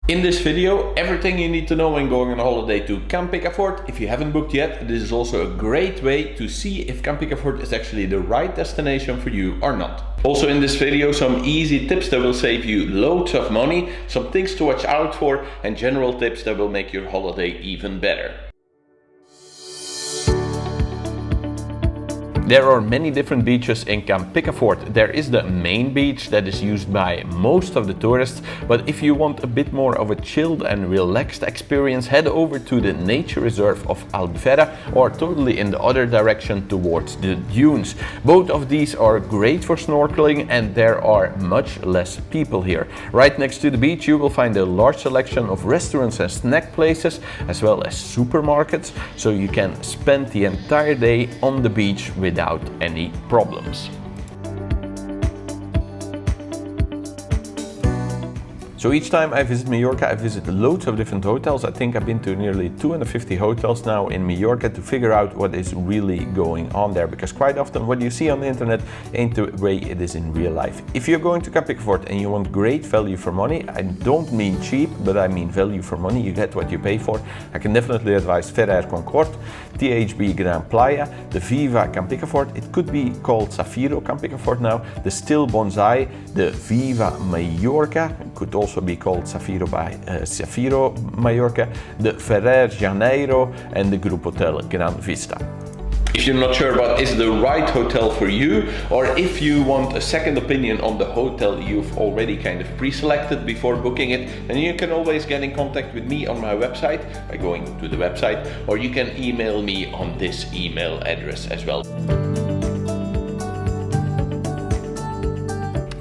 In this video, everything you need to know when going on a holiday to Can Picafort. If you haven't booked yet, this is also a great way to see if Can Picafort is actually the right destination for you or not. Also in this video, some easy tips that will save you loads of money, some things to watch out for, and general tips that will make your holiday even better. There are many different beaches in Can Picafort. There is the main beach that is used by most of the tourists, but if you want a bit more of a chilled and relaxed experience, head over to the nature reserve of Albufera or totally in the other direction towards the dunes. Both of these are great for snorkeling and there are much less people here. Right next to the beach you will find a large selection of restaurants and snack places as well as supermarkets, so you can spend the entire day on the beach without any problems. So each time I visit Mallorca, I visit loads of different hotels. I think I've been to nearly 250 hotels now in Mallorca to figure out what is really going on there, because quite often what you see on the internet ain't the way it is in real life. If you're going to Can Picafort and you want great value for money, I don't mean cheap, but I mean value for money, you get what you pay for, I can definitely advise Ferrer Concord, THB Grand Playa, the Viva Can Picafort, it could be called Zafiro Can Picafort now, the Still Bonsai, the Viva Majorca, it could also be called Zafiro by Zafiro Majorca, the Ferrer Janeiro and the Group Hotel Gran Vista. If you're not sure what is the right hotel for you, or if you want a second opinion on the hotel you've already kind of pre-selected before booking it, then you can always get in contact with me on my website by going to the website, or you can email me on this email address as well.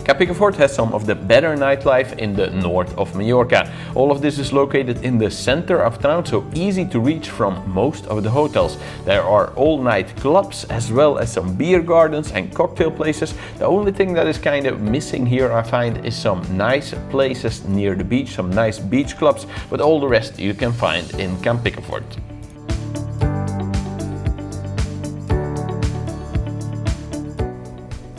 Can Picafort has some of the better nightlife in the north of Mallorca. All of this is located in the center of town, so easy to reach from most of the hotels. There are all-night clubs as well as some beer gardens and cocktail places. The only thing that is kind of missing here, I find, is some nice places near the beach, some nice beach clubs, but all the rest you can find in Can Picafort.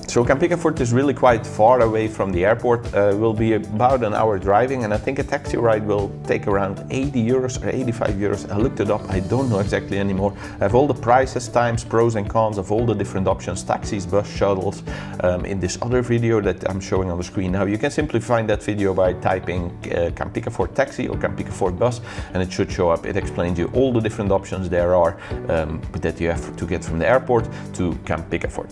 So Can Picafort is really quite far away from the airport, will be about an hour driving, and I think a taxi ride will take around 80 euros or 85 euros. I looked it up, I don't know exactly anymore. I have all the prices, times, pros and cons of all the different options, taxis, bus, shuttles, in this other video that I'm showing on the screen now. You can simply find that video by typing Can Picafort taxi or Can Picafort bus, and it should show up. It explains you all the different options there are that you have to get from the airport to Can Picafort.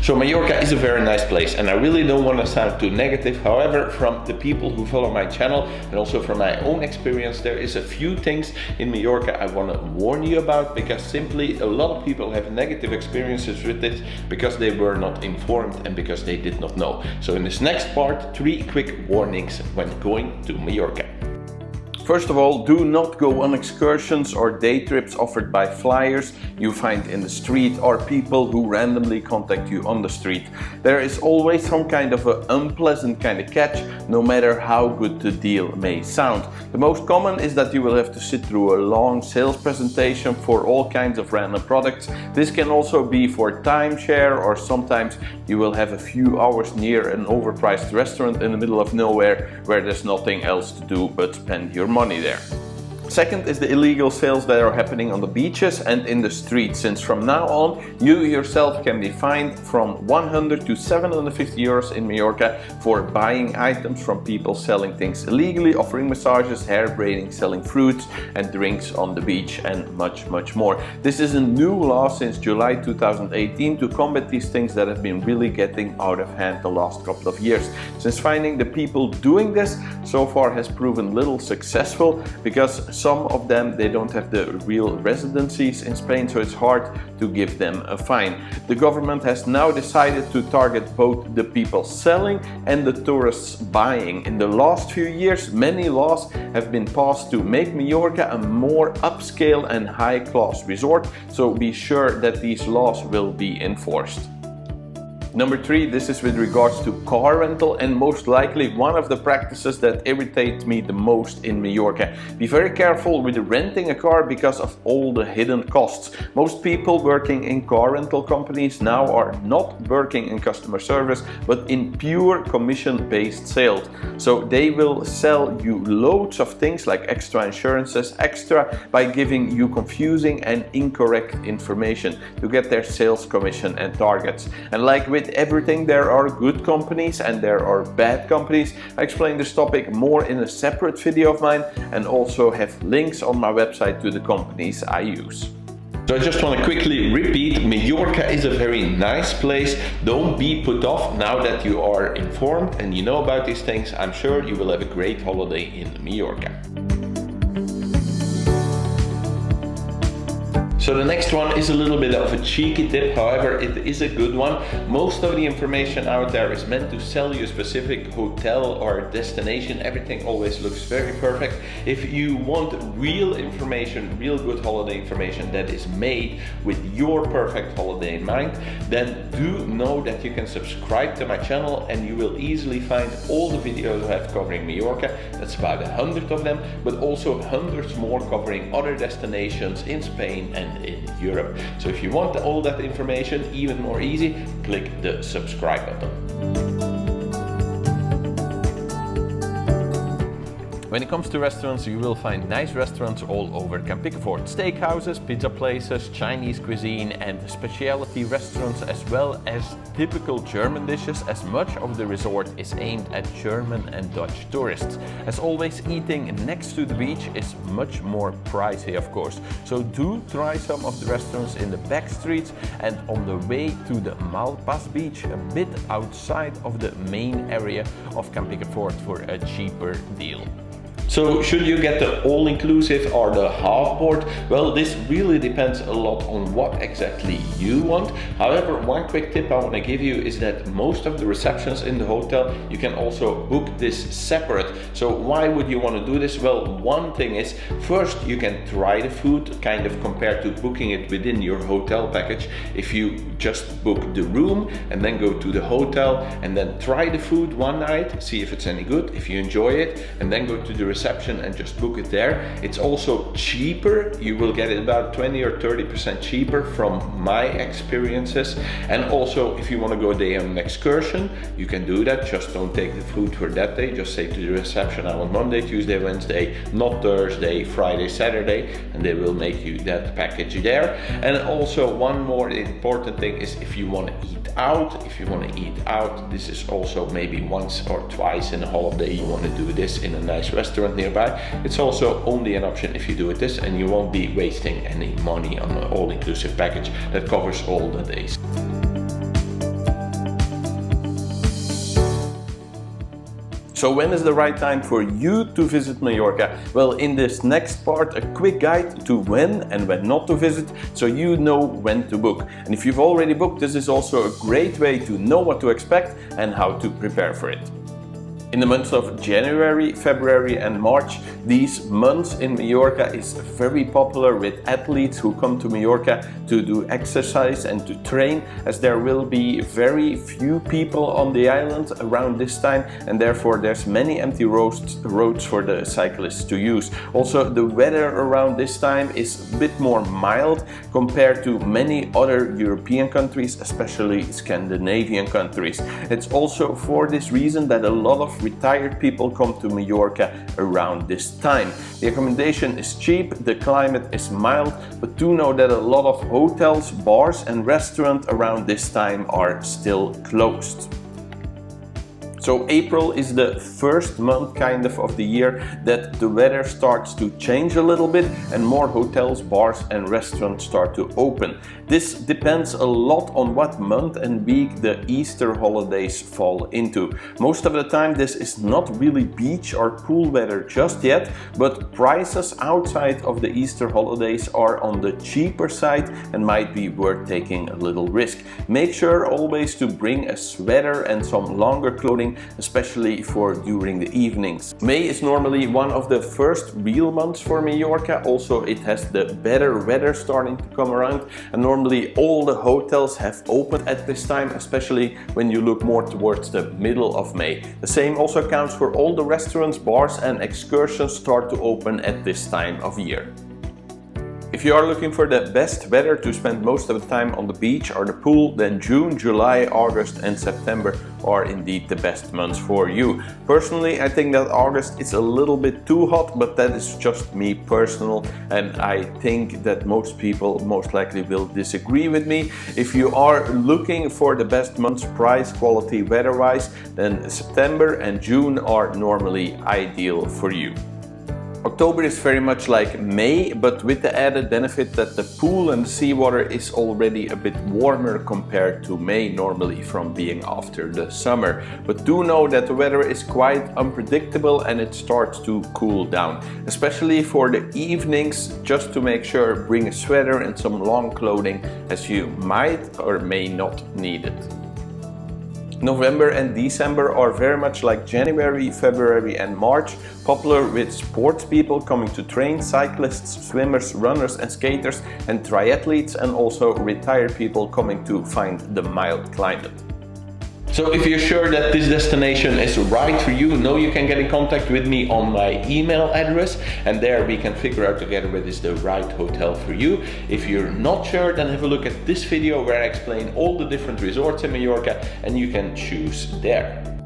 So Mallorca is a very nice place, and I really don't want to sound too negative. However, from the people who follow my channel and also from my own experience, there is a few things in Mallorca I want to warn you about, because simply a lot of people have negative experiences with this because they were not informed and because they did not know. So in this next part, 3 quick warnings when going to Mallorca. First of all, do not go on excursions or day trips offered by flyers you find in the street or people who randomly contact you on the street. There is always some kind of an unpleasant kind of catch, no matter how good the deal may sound. The most common is that you will have to sit through a long sales presentation for all kinds of random products. This can also be for timeshare, or sometimes you will have a few hours near an overpriced restaurant in the middle of nowhere where there's nothing else to do but spend your money there. Second is the illegal sales that are happening on the beaches and in the streets, since from now on you yourself can be fined from 100 to 750 euros in Mallorca for buying items from people selling things illegally, offering massages, hair braiding, selling fruits and drinks on the beach, and much more. This is a new law since July 2018 to combat these things that have been really getting out of hand the last couple of years. Since finding the people doing this so far has proven little successful, because some of them, they don't have the real residencies in Spain, so it's hard to give them a fine. The government has now decided to target both the people selling and the tourists buying. In the last few years, many laws have been passed to make Mallorca a more upscale and high-class resort, so be sure that these laws will be enforced. Number 3, this is with regards to car rental, and most likely one of the practices that irritate me the most in Mallorca. Be very careful with renting a car because of all the hidden costs. Most people working in car rental companies now are not working in customer service, but in pure commission-based sales. So they will sell you loads of things like extra insurances, extra, by giving you confusing and incorrect information to get their sales commission and targets. And like with everything, there are good companies and there are bad companies. I explain this topic more in a separate video of mine, and also have links on my website to the companies I use. So I just want to quickly repeat, Mallorca is a very nice place. Don't be put off now that you are informed and you know about these things. I'm sure you will have a great holiday in Mallorca. So the next one is a little bit of a cheeky tip, however it is a good one. Most of the information out there is meant to sell you a specific hotel or destination. Everything always looks very perfect. If you want real information, real good holiday information that is made with your perfect holiday in mind, then do know that you can subscribe to my channel and you will easily find all the videos I have covering Mallorca. That's about 100 of them, but also hundreds more covering other destinations in Spain and in Europe. So if you want all that information even more easy, click the subscribe button. When it comes to restaurants, you will find nice restaurants all over Can Picafort. Steakhouses, pizza places, Chinese cuisine and specialty restaurants, as well as typical German dishes, as much of the resort is aimed at German and Dutch tourists. As always, eating next to the beach is much more pricey, of course. So do try some of the restaurants in the back streets and on the way to the Malpas beach, a bit outside of the main area of Can Picafort, for a cheaper deal. So should you get the all-inclusive or the half-board? Well, this really depends a lot on what exactly you want. However, one quick tip I want to give you is that most of the receptions in the hotel, you can also book this separate. So why would you want to do this? Well, one thing is, first you can try the food, kind of compared to booking it within your hotel package. If you just book the room and then go to the hotel and then try the food one night, see if it's any good, if you enjoy it, and then go to the reception and just book it there. It's also cheaper. You will get it about 20 or 30% cheaper from my experiences. And also, if you want to go a day on an excursion, you can do that. Just don't take the food for that day. Just say to the reception, I want Monday, Tuesday, Wednesday, not Thursday, Friday, Saturday, and they will make you that package there. And also, one more important thing is, if you want to eat out, this is also maybe once or twice in a holiday you want to do this in a nice restaurant nearby. It's also only an option if you do it this, and you won't be wasting any money on an all-inclusive package that covers all the days. So when is the right time for you to visit Mallorca? Well, in this next part, a quick guide to when and when not to visit, so you know when to book. And if you've already booked, this is also a great way to know what to expect and how to prepare for it. In the months of January, February and March, these months in Mallorca is very popular with athletes who come to Mallorca to do exercise and to train, as there will be very few people on the island around this time, and therefore there's many empty roads for the cyclists to use. Also, the weather around this time is a bit more mild compared to many other European countries, especially Scandinavian countries. It's also for this reason that a lot of retired people come to Mallorca around this time. The accommodation is cheap, the climate is mild, but do know that a lot of hotels, bars and restaurants around this time are still closed. So April is the first month kind of the year that the weather starts to change a little bit and more hotels, bars and restaurants start to open. This depends a lot on what month and week the Easter holidays fall into. Most of the time this is not really beach or pool weather just yet, but prices outside of the Easter holidays are on the cheaper side and might be worth taking a little risk. Make sure always to bring a sweater and some longer clothing especially for during the evenings. May is normally one of the first real months for Mallorca. Also, it has the better weather starting to come around, and normally all the hotels have opened at this time, especially when you look more towards the middle of May. The same also counts for all the restaurants, bars and excursions start to open at this time of year. If you are looking for the best weather to spend most of the time on the beach or the pool, then June, July, August and September are indeed the best months for you. Personally, I think that August is a little bit too hot, but that is just me personal, and I think that most people most likely will disagree with me. If you are looking for the best months price quality weather-wise, then September and June are normally ideal for you. October is very much like May, but with the added benefit that the pool and the seawater is already a bit warmer compared to May normally from being after the summer. But do know that the weather is quite unpredictable and it starts to cool down. Especially for the evenings, just to make sure bring a sweater and some long clothing as you might or may not need it. November and December are very much like January, February and March, popular with sports people coming to train, cyclists, swimmers, runners and skaters, and triathletes, and also retired people coming to find the mild climate. So if you're sure that this destination is right for you, know you can get in contact with me on my email address, and there we can figure out together what is the right hotel for you. If you're not sure, then have a look at this video where I explain all the different resorts in Mallorca and you can choose there.